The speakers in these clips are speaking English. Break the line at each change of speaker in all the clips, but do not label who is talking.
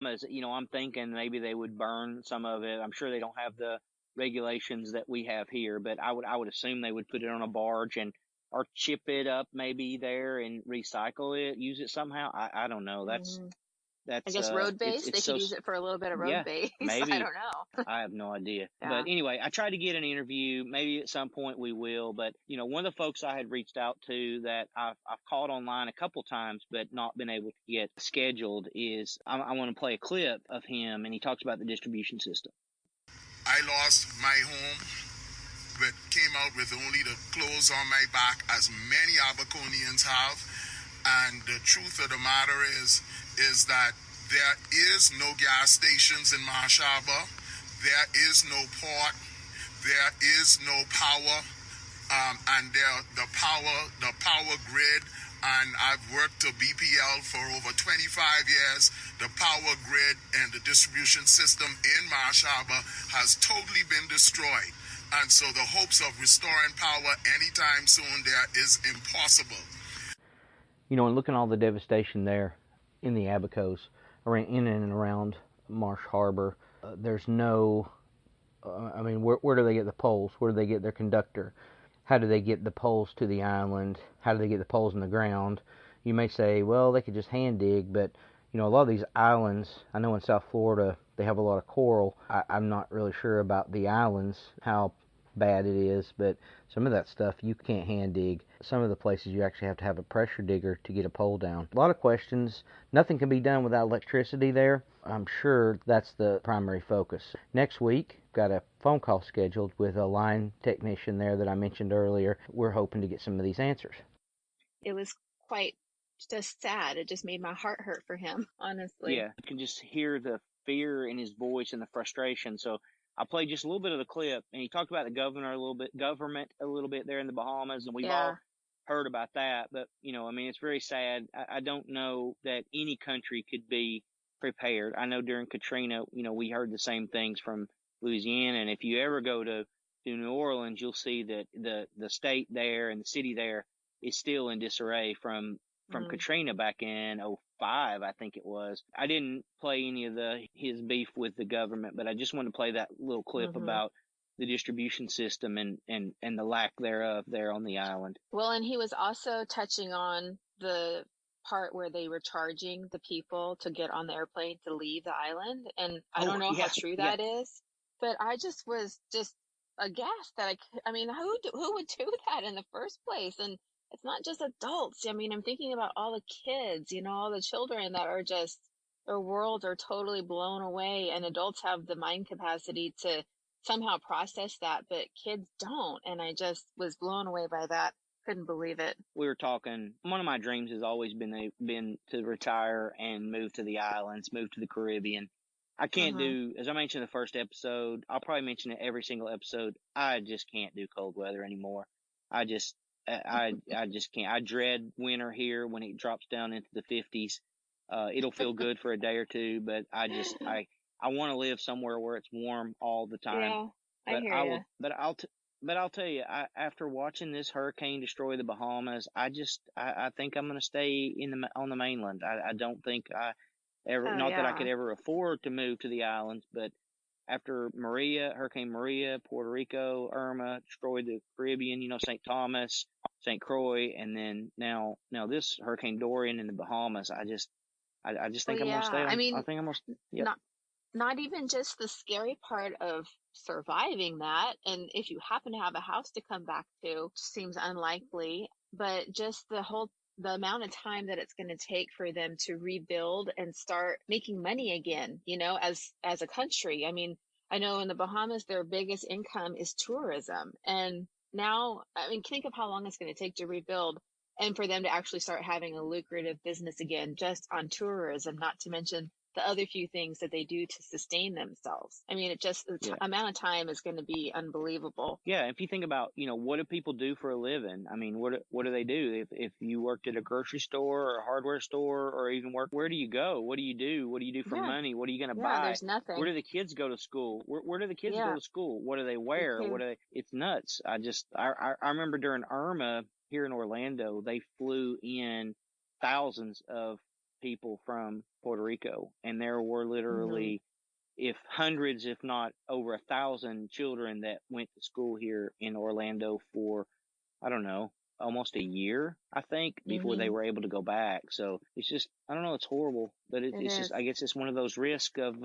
As I'm thinking maybe they would burn some of it. I'm sure they don't have the regulations that we have here, but I would assume they would put it on a barge and or chip it up maybe there and recycle it, use it somehow. I don't know. That's
Hmm. I
that's
guess
uh
road
it's
base. They
it's
could
so
use it for a little bit of road
yeah,
base. I
maybe.
don't know.
I have no idea. But
Yeah.
anyway, I tried to get an interview. Maybe at some point we will. But one of the folks I had reached out to that I've called online a couple times, but not been able to get scheduled is I want to play a clip of him, and he talks about the distribution system.
I lost my home, but came out with only the clothes on my back, as many Abaconians have. And the truth of the matter is that there is no gas stations in Marsh Harbor. There is no port. There is no power. And the power grid, and I've worked to BPL for over 25 years. The power grid and the distribution system in Marsh Harbor has totally been destroyed. And so the hopes of restoring power anytime soon there is impossible.
And looking at all the devastation there in the Abacos, in and around Marsh Harbor, there's no. Where do they get the poles? Where do they get their conductor? How do they get the poles to the island? How do they get the poles in the ground? You may say, well, they could just hand dig, but a lot of these islands, I know in South Florida they have a lot of coral. I'm not really sure about the islands, how bad it is, but some of that stuff you can't hand dig. Some of the places you actually have to have a pressure digger to get a pole down. A lot of questions. Nothing can be done without electricity there. I'm sure that's the primary focus. Next week, got a phone call scheduled with a line technician there that I mentioned earlier. We're hoping to get some of these answers.
It was quite just sad. It just made my heart hurt for him, honestly.
Yeah, you can just hear the fear in his voice and the frustration. So I played just a little bit of the clip, and he talked about the government a little bit there in the Bahamas, and we've
Yeah.
all heard about that. But it's very sad. I don't know that any country could be prepared. I know during Katrina, we heard the same things from Louisiana, and if you ever go to New Orleans, you'll see that the state there and the city there is still in disarray from
Mm.
Katrina back in '05, I think it was. I didn't play any of his beef with the government, but I just wanted to play that little clip
Hmm.
about the distribution system and the lack thereof there on the island.
Well, and he was also touching on the part where they were charging the people to get on the airplane to leave the island. And I
Oh
don't know how
yeah,
true
yeah.
that is, but I just was just aghast that I mean, who would do that in the first place? And it's not just adults. I mean, I'm thinking about all the kids, all the children that are just, their worlds are totally blown away, and adults have the mind capacity to somehow process that, but kids don't. And I just was blown away by that. Couldn't believe it.
We were talking. One of my dreams has always been to retire and move to the islands, move to the Caribbean. I can't
Hmm.
do, as I mentioned in the first episode, I'll probably mention it every single episode. I just can't do cold weather anymore. I just, I just can't. I dread winter here when it drops down into the 50s. It'll feel good for a day or two, but I want to live somewhere where it's warm all the time.
Yeah, I
But
hear
I
you.
will, but I'll tell you, after watching this hurricane destroy the Bahamas, I think I'm going to stay on the mainland. I don't think I ever,
Oh
not that I could
yeah.
ever afford to move to the islands, but after Hurricane Maria, Puerto Rico, Irma destroyed the Caribbean, St. Thomas, St. Croix, and then now this Hurricane Dorian in the Bahamas. I just
Well,
think I'm going to
yeah.
stay
I
on. I
mean,
think I'm going to, yep.
not not even just the scary part of surviving that, and if you happen to have a house to come back to, which seems unlikely, but just the amount of time that it's going to take for them to rebuild and start making money again, as a country. I mean, I know in the Bahamas their biggest income is tourism, and now, I mean, think of how long it's going to take to rebuild and for them to actually start having a lucrative business again just on tourism, not to mention the other few things that they do to sustain themselves. I mean, the
Yeah.
amount of time is going to be unbelievable.
Yeah, if you think about, what do people do for a living? I mean, what do they do? If you worked at a grocery store or a hardware store or even where do you go? What do you do? What do you do for
Yeah,
money? What are you going to
yeah,
buy?
there's
Where
nothing.
do the kids go to school? Where do the kids go
Yeah,
to school? What do they
me
wear?
too.
It's nuts. I remember during Irma here in Orlando, they flew in thousands of
people from Puerto Rico, and there were
Mm-hmm.
literally if hundreds, if not over 1,000 children that went to school here in Orlando for, I don't know, almost a year, I think, before they
Mm-hmm.
were able to go back. So it's just, I don't know, it's horrible, but
It
it's just,
is.
I guess it's one of those risks of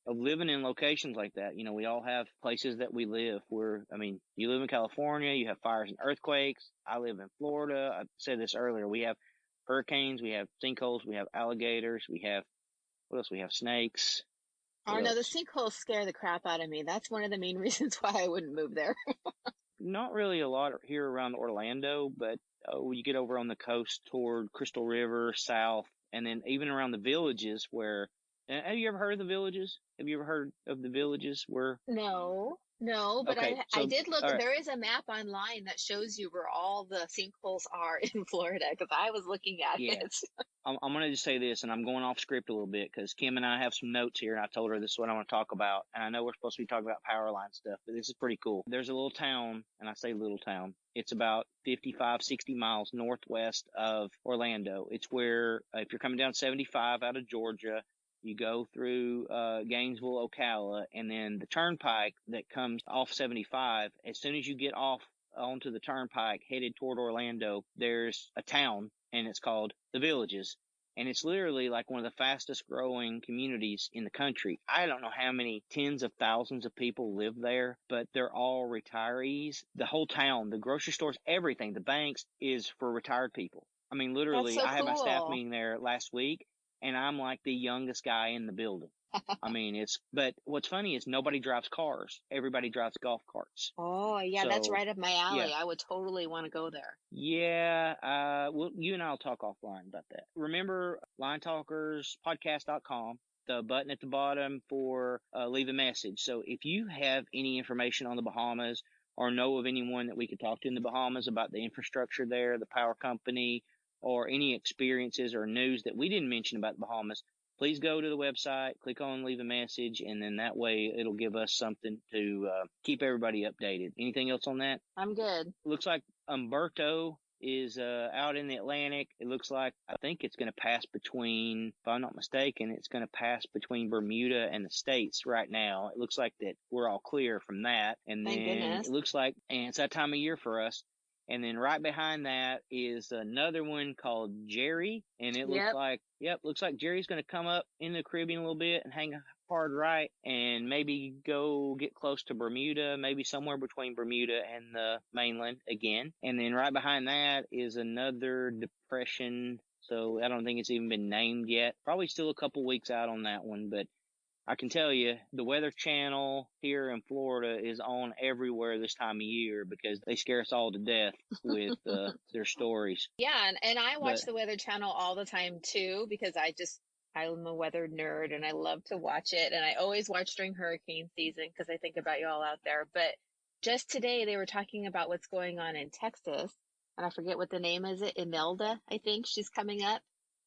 living in locations like that. You know, we all have places that we live where, I mean, you live in California, you have fires and earthquakes. I live in Florida. I said this earlier. We have hurricanes, we have sinkholes, we have alligators, we have, what else? We have snakes.
Oh
What
no, the
else?
sinkholes scare the crap out of me. That's one of the main reasons why I wouldn't move there.
Not really a lot here around Orlando, but when you get over on the coast toward Crystal River, south, and then even around the villages where, have you ever heard of the villages? Have you ever heard of the villages where,
No, no, but
okay,
I
so,
did look.
all right,
There is a map online that shows you where all the sinkholes are in Florida because I was looking at
yeah.
it.
I'm going to just say this, and I'm going off script a little bit because Kim and I have some notes here, and I told her this is what I want to talk about. And I know we're supposed to be talking about power line stuff, but this is pretty cool. There's a little town, and I say little town. It's about 55, 60 miles northwest of Orlando. It's where, if you're coming down 75 out of Georgia, you go through Gainesville, Ocala, and then the turnpike that comes off 75. As soon as you get off onto the turnpike headed toward Orlando, there's a town, and it's called The Villages. And it's literally like one of the fastest growing communities in the country. I don't know how many tens of thousands of people live there, but they're all retirees. The whole town, the grocery stores, everything, the banks is for retired people. I mean,
That's
literally,
so
I had my staff
cool.
meeting there last week, and I'm like the youngest guy in the building. I mean, but what's funny is nobody drives cars. Everybody drives golf carts.
Oh, yeah, that's
So,
right up my
yeah.
alley. I would totally want to go there.
Yeah, well, you and I'll talk offline about that. Remember, linetalkerspodcast.com, the button at the bottom for leave a message. So if you have any information on the Bahamas or know of anyone that we could talk to in the Bahamas about the infrastructure there, the power company, or any experiences or news that we didn't mention about the Bahamas, please go to the website, click on leave a message, and then that way it'll give us something to keep everybody updated. Anything else on that?
I'm good.
Looks like Umberto is out in the Atlantic. It looks like, I think it's going to pass between, if I'm not mistaken, it's going to pass between Bermuda and the States right now. It looks like that we're all clear from that. And
Thank
then
goodness.
it looks like, and it's that time of year for us. And then right behind that is another one called Jerry. And it looks
Yep.
like, looks like Jerry's going to come up in the Caribbean a little bit and hang a hard right and maybe go get close to Bermuda, maybe somewhere between Bermuda and the mainland again. And then right behind that is another depression. So I don't think it's even been named yet. Probably still a couple weeks out on that one, but I can tell you, the Weather Channel here in Florida is on everywhere this time of year because they scare us all to death with their stories.
Yeah, and I watch
But
the Weather Channel all the time too because I'm a weather nerd and I love to watch it. And I always watch during hurricane season because I think about you all out there. But just today they were talking about what's going on in Texas. And I forget what the name is. Imelda, I think she's coming up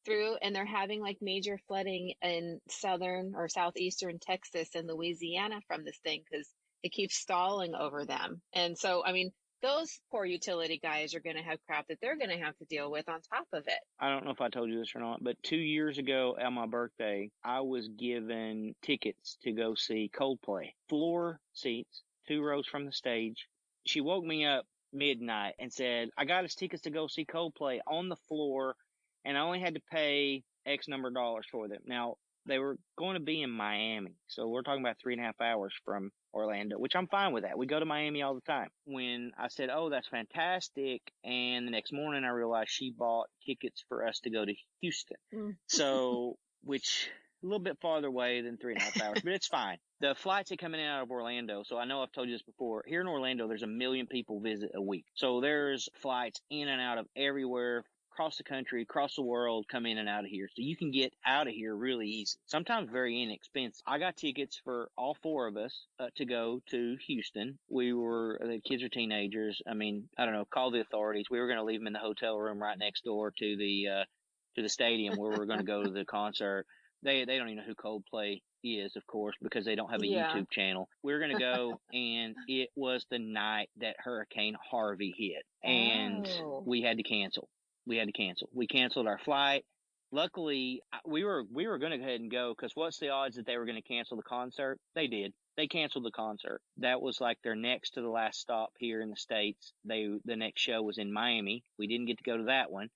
through, and they're having like major flooding in southern or southeastern Texas and Louisiana from this thing because it keeps stalling over them. And so, I mean, those poor utility guys are going to have crap that they're going to have to deal with on top of it.
I don't know if I told you this or not, but 2 years ago on my birthday, I was given tickets to go see Coldplay. Floor seats, 2 rows from the stage. She woke me up midnight and said, I got us tickets to go see Coldplay on the floor, and I only had to pay X number of dollars for them. Now, they were going to be in Miami, so we're talking about 3.5 hours from Orlando, which I'm fine with that. We go to Miami all the time. When I said, oh, that's fantastic, and the next morning I realized she bought tickets for us to go to Houston. So, which a little bit farther away than 3.5 hours, but it's fine. The flights are coming in out of Orlando. So I know I've told you this before. Here in Orlando, there's 1 million people visit a week. So there's flights in and out of everywhere, across the country, across the world, come in and out of here. So you can get out of here really easy. Sometimes very inexpensive. I got tickets for all 4 of us to go to Houston. The kids are teenagers. I mean, I don't know, call the authorities. We were going to leave them in the hotel room right next door to the stadium where we're going to go to the concert. They don't even know who Coldplay is, of course, because they don't have a
Yeah.
YouTube channel. We're going to go, and it was the night that Hurricane Harvey hit, and we had to cancel. We canceled our flight. luckily, we were going to go ahead and go because what's the odds that they were going to cancel the concert? They did. They canceled the concert. That was like their next to the last stop here in the States. The next show was in Miami. We didn't get to go to that one.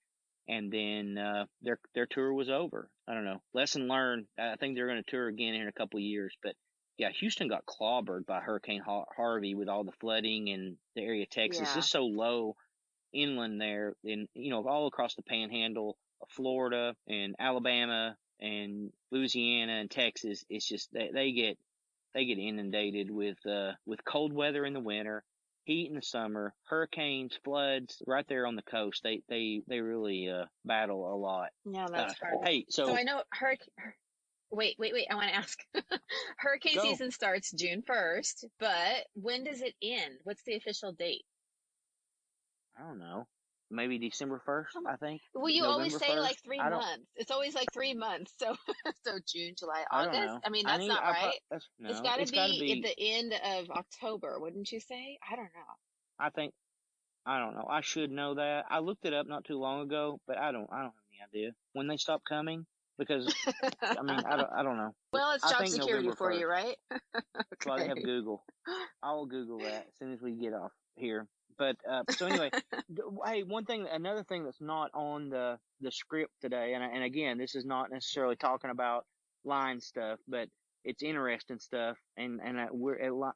And then their tour was over. I don't know. Lesson learned. I think they're going to tour again in a couple of years. But yeah, Houston got clobbered by Hurricane Harvey with all the flooding in the area of Texas.
Yeah.
It's so low inland there, in all across the Panhandle of Florida and Alabama and Louisiana and Texas. It's just they get inundated with cold weather in the winter, heat in the summer, hurricanes, floods right there on the coast. They really battle a lot.
Yeah, that's hard.
Hey,
so I know Wait. I want to ask. Hurricane season starts June 1st, but when does it end? What's the official date?
I don't know. Maybe December 1st, I think.
Well, you
November
always say
1st.
like 3 months. It's always like 3 months. So June, July,
I don't
August.
know.
I mean, that's not right. It's got to be at the end of October, wouldn't you say? I don't know.
I don't know. I should know that. I looked it up not too long ago, but I don't have any idea when they stop coming because I mean, I don't know.
Well, it's job security
November
for
1st.
you, right?
That's why they have Google. I'll Google that as soon as we get off here. But so anyway, hey, another thing that's not on the script today, and again, this is not necessarily talking about line stuff, but it's interesting stuff, and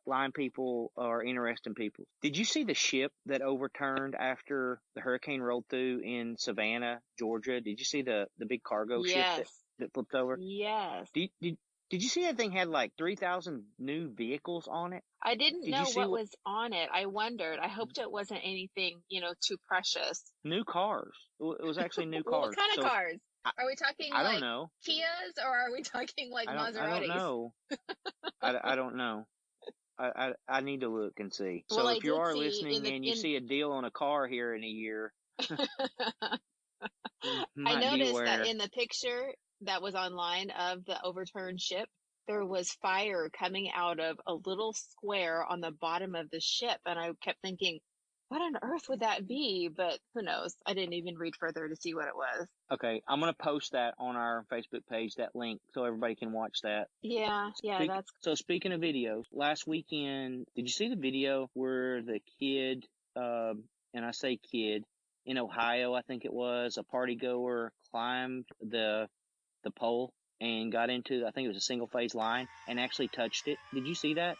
line people are interesting people. Did you see the ship that overturned after the hurricane rolled through in Savannah, Georgia? Did you see the big cargo ship that flipped over?
Yes.
Did you see that thing had like 3,000 new vehicles on it?
I didn't know what was on it. I wondered. I hoped it wasn't anything, too precious.
New cars. It was actually new
Well,
cars.
what kind of cars? Are we talking
I don't know.
Kias, or are we talking like Maseratis?
I don't know. I don't know. I need to look and see. So
well,
if you are listening and you see a deal on a car here in a year,
I noticed that in the picture that was online of the overturned ship, there was fire coming out of a little square on the bottom of the ship. And I kept thinking, what on earth would that be? But who knows? I didn't even read further to see what it was.
Okay, I'm going to post that on our Facebook page, that link, so everybody can watch that.
Yeah,
So speaking of videos, last weekend, did you see the video where the kid, and I say kid, in Ohio, I think it was, a party goer climbed the pole and got into, I think it was a single phase line, and actually touched it? Did you see that?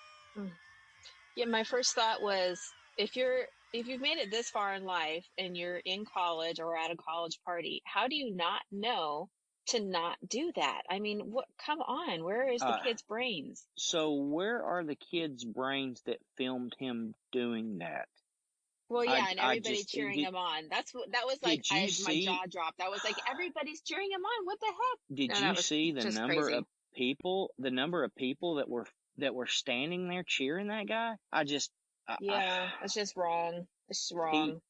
Yeah, my first thought was, if you've made it this far in life and you're in college or at a college party, how do you not know to not do that? I mean, come on, where is the kid's brains?
So where are the kids' brains that filmed him doing that?
Well, yeah, and everybody cheering him on. That was like, my jaw dropped. I was like, everybody's cheering him on. What the heck?
Did you see the number of people that were standing there cheering that guy?
It's just wrong. It's wrong.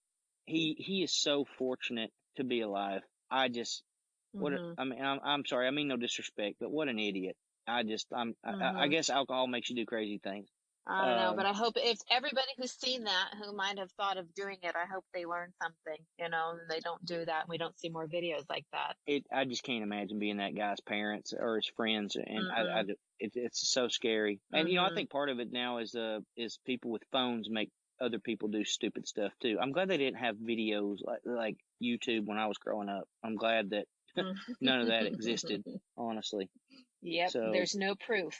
He is so fortunate to be alive. I mean, I'm sorry. I mean no disrespect, but what an idiot. I guess alcohol makes you do crazy things.
I don't know, but I hope if everybody who's seen that, who might have thought of doing it, I hope they learn something, and they don't do that, and we don't see more videos like that.
I just can't imagine being that guy's parents or his friends, and it's so scary. And I think part of it now is people with phones make other people do stupid stuff too. I'm glad they didn't have videos like YouTube when I was growing up. I'm glad that none of that existed, honestly.
Yep, so, there's no proof.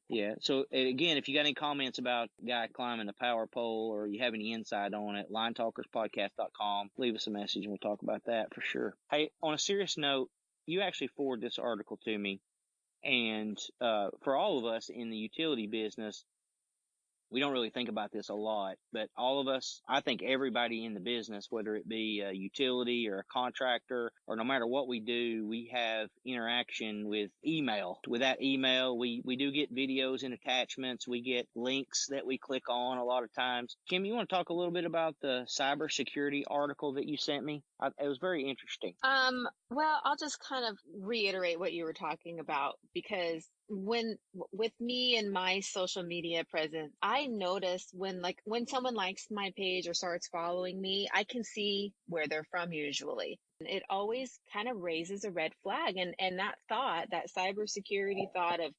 Yeah. So again, if you got any comments about guy climbing the power pole, or you have any insight on it, linetalkerspodcast.com, leave us a message and we'll talk about that for sure. Hey, on a serious note, you actually forwarded this article to me, and for all of us in the utility business, we don't really think about this a lot, but all of us, I think everybody in the business, whether it be a utility or a contractor, or no matter what we do, we have interaction with email. With that email, we do get videos and attachments. We get links that we click on a lot of times. Kim, you want to talk a little bit about the cybersecurity article that you sent me? It was very interesting.
Well, I'll just kind of reiterate what you were talking about, because when with me and my social media presence, I notice when someone likes my page or starts following me, I can see where they're from usually. And it always kind of raises a red flag. And that thought, that cybersecurity thought of